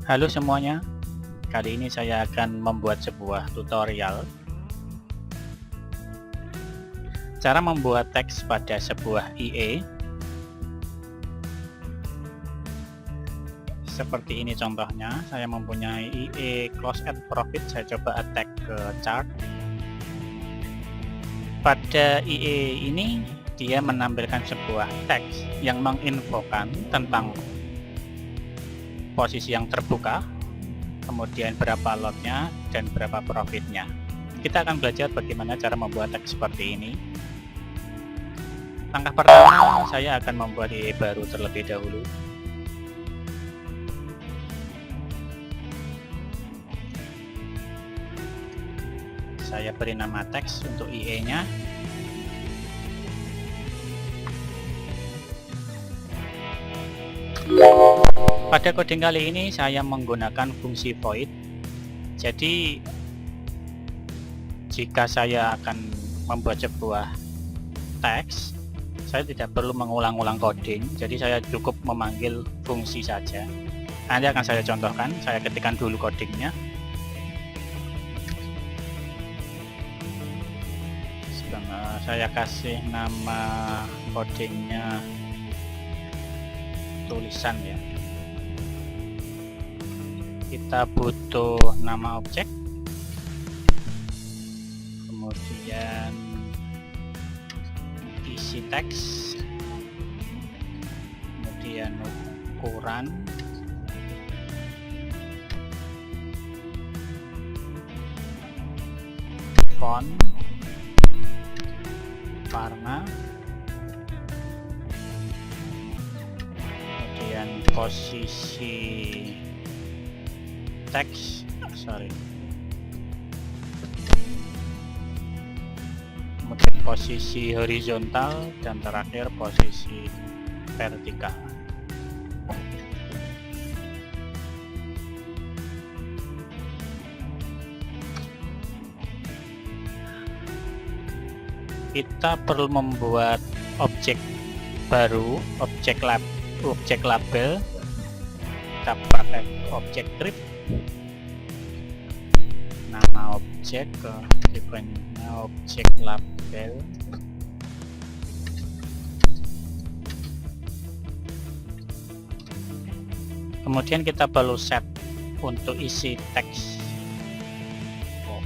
Halo semuanya, kali ini saya akan membuat sebuah tutorial cara membuat teks pada sebuah IE. Seperti ini contohnya, saya mempunyai IE close at profit, saya coba attack ke chart. Pada IE ini dia menampilkan sebuah teks yang menginfokan tentang posisi yang terbuka, kemudian berapa lotnya dan berapa profitnya. Kita akan belajar bagaimana cara membuat teks seperti ini. Langkah pertama, saya akan membuat IE baru terlebih dahulu. Saya beri nama teks untuk IE nya. Pada coding kali ini saya menggunakan fungsi void. Jadi jika saya akan membuat sebuah teks, saya tidak perlu mengulang-ulang coding, jadi saya cukup memanggil fungsi saja. Nanti akan saya contohkan, saya ketikkan dulu codingnya. Saya kasih nama codingnya tulisan ya. Kita butuh nama objek, kemudian isi teks, kemudian ukuran, font, warna, kemudian posisi teks, kemudian posisi horizontal, dan terakhir posisi vertikal. Kita perlu membuat objek baru, objek label. Kita pakai objek trip, nama objek ke tipenya objek label. Kemudian kita perlu set untuk isi teks,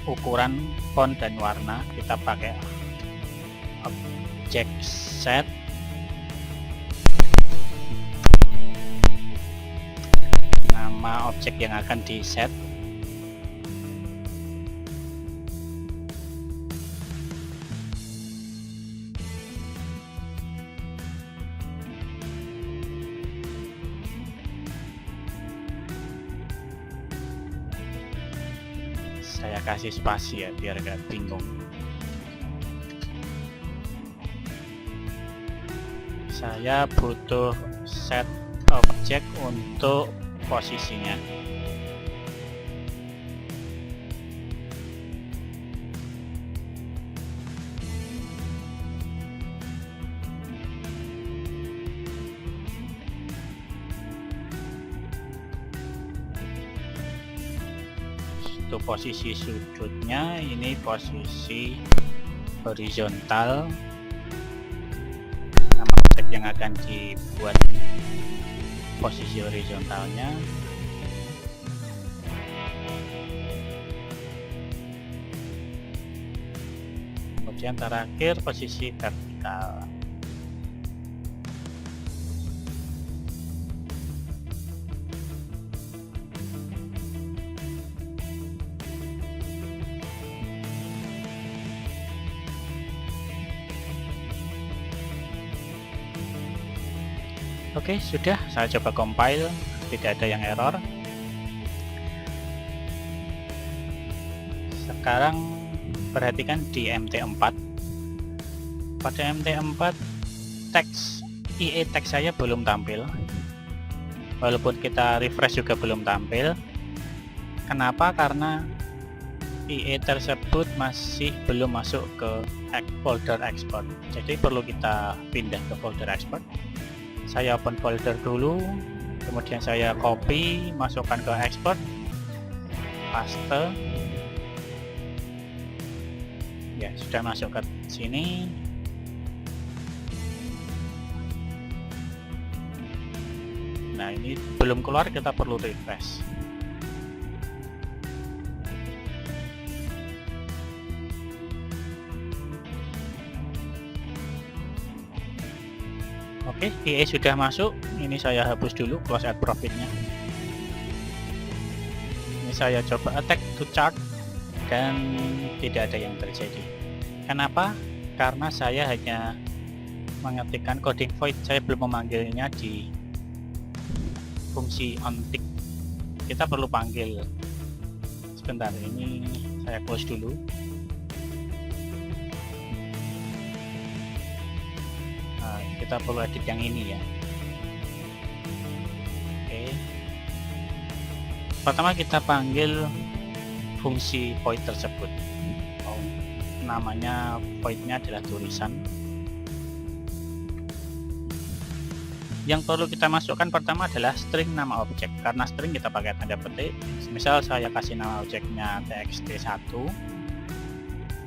ukuran, font, dan warna. Kita pakai objek set, nama objek yang akan di set, saya kasih spasi ya biar gak bingung. Saya butuh set objek untuk posisinya. Untuk posisi sudutnya, ini posisi horizontal, nama objek yang akan dibuat posisi horizontalnya. Kemudian terakhir posisi vertikal. Oke, sudah, saya coba compile, tidak ada yang error. Sekarang perhatikan di MT4. Pada MT4 teks IE teks saya belum tampil, walaupun kita refresh juga belum tampil. Kenapa? Karena IE tersebut masih belum masuk ke folder export, jadi perlu kita pindah ke folder export. Saya open folder dulu, kemudian saya copy, masukkan ke export, paste. Ya, sudah masuk ke sini. Nah, ini belum keluar, kita perlu refresh. Oke, EA sudah masuk. Ini saya hapus dulu close at profitnya. Ini saya coba attack to chart dan tidak ada yang terjadi. Kenapa? Karena saya hanya mengetikkan coding void, saya belum memanggilnya di fungsi onTick. Kita perlu panggil. Sebentar, ini saya close dulu. Kita perlu edit yang ini ya. Oke. Pertama kita panggil fungsi void tersebut. Namanya voidnya adalah tulisan. Yang perlu kita masukkan pertama adalah string nama objek. Karena string kita pakai tanda petik. Misal saya kasih nama objeknya txt1,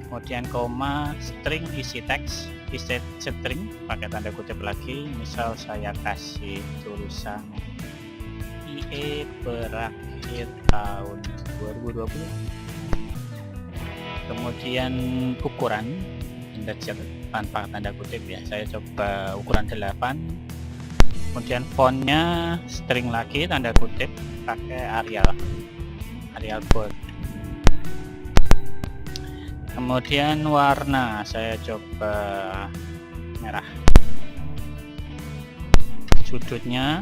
kemudian koma, string isi teks, isi string pakai tanda kutip lagi. Misal saya kasih tulisan IE berakhir tahun 2020, kemudian ukuran integer tanpa tanda kutip ya, saya coba ukuran 8, kemudian fontnya string lagi tanda kutip pakai Arial bold. Kemudian warna saya coba merah. Sudutnya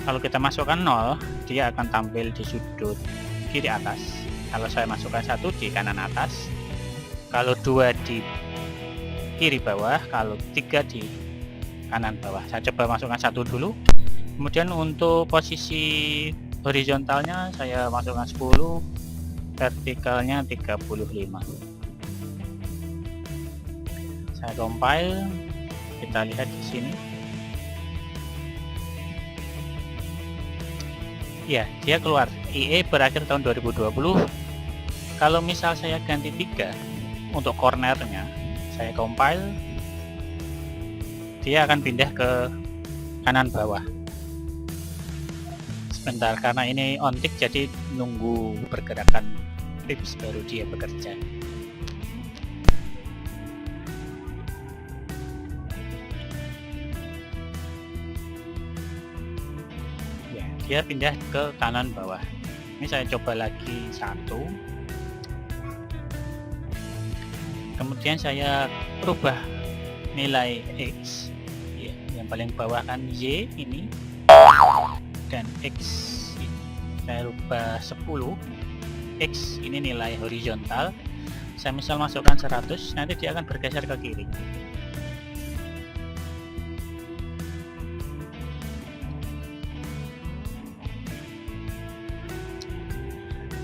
kalau kita masukkan 0, dia akan tampil di sudut kiri atas. Kalau saya masukkan 1 di kanan atas, kalau 2 di kiri bawah, kalau 3 di kanan bawah. Saya coba masukkan 1 dulu. Kemudian untuk posisi horizontalnya saya masukkan 10, vertikalnya 35. Saya compile, kita lihat di sini. Ya, dia keluar. IE berakhir tahun 2020. Kalau misal saya ganti 3 untuk cornernya, saya compile, dia akan pindah ke kanan bawah. Sebentar, karena ini onTick jadi nunggu pergerakan pips baru dia bekerja. Dia pindah ke kanan bawah. Ini saya coba lagi 1, kemudian saya rubah nilai X ya, yang paling bawah kan Y ini, dan X ini. Saya rubah 10. X ini nilai horizontal, saya misal masukkan 100, nanti dia akan bergeser ke kiri.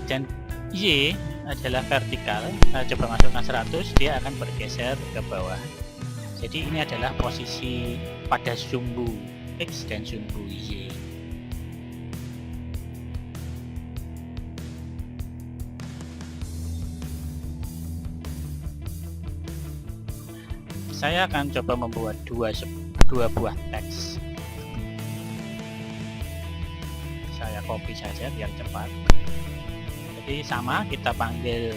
Dan Y adalah vertikal, saya coba masukkan 100, dia akan bergeser ke bawah. Jadi ini adalah posisi pada sumbu X dan sumbu Y. Saya akan coba membuat dua buah teks. Saya copy saja biar cepat. Jadi sama, kita panggil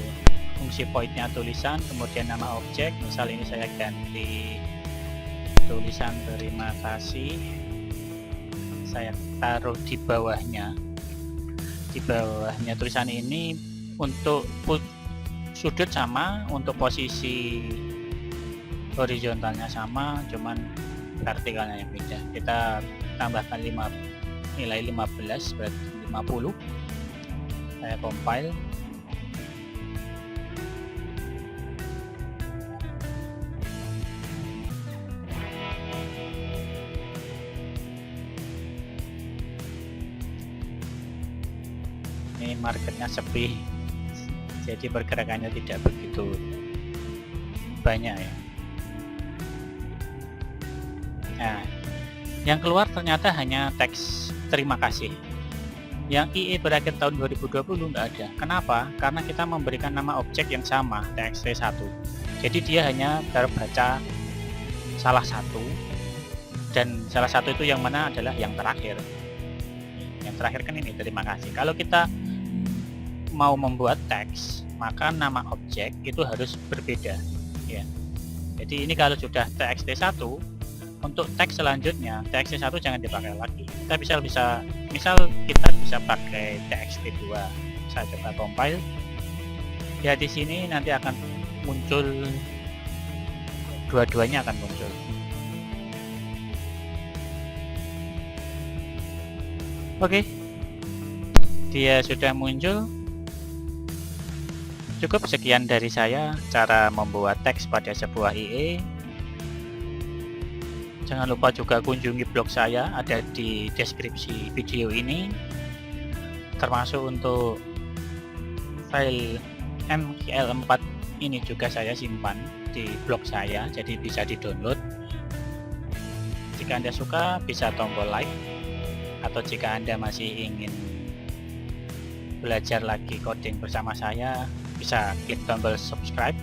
fungsi voidnya tulisan, kemudian nama objek. Misal ini saya ganti tulisan terima kasih, saya taruh di bawahnya. Di bawahnya tulisan ini untuk sudut sama, untuk posisi horizontalnya sama, cuman vertikalnya yang beda. Kita tambahkan nilai 15 berarti 50. Saya compile. Ini marketnya sepi, jadi pergerakannya tidak begitu banyak ya. Nah, yang keluar ternyata hanya teks terima kasih. Yang IE berakhir tahun 2020 nggak ada. Kenapa? Karena kita memberikan nama objek yang sama, txt1. Jadi dia hanya terbaca salah satu, dan salah satu itu yang mana adalah yang terakhir. Yang terakhir kan ini, terima kasih. Kalau kita mau membuat teks, maka nama objek itu harus berbeda, ya. Jadi ini kalau sudah txt1, untuk teks selanjutnya txt1 jangan dipakai lagi. Kita misal kita bisa pakai txt2. Saya coba compile. Ya, di sini nanti akan muncul, dua-duanya akan muncul. Oke, dia sudah muncul. Cukup sekian dari saya cara membuat teks pada sebuah IE. Jangan lupa juga kunjungi blog saya, ada di deskripsi video ini, termasuk untuk file MQL4 ini juga saya simpan di blog saya, jadi bisa di-download. Jika Anda suka, bisa tombol like, atau jika Anda masih ingin belajar lagi coding bersama saya, bisa klik tombol subscribe.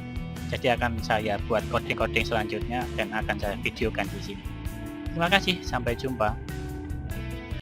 Jadi akan saya buat coding-coding selanjutnya dan akan saya videokan di sini. Terima kasih, sampai jumpa.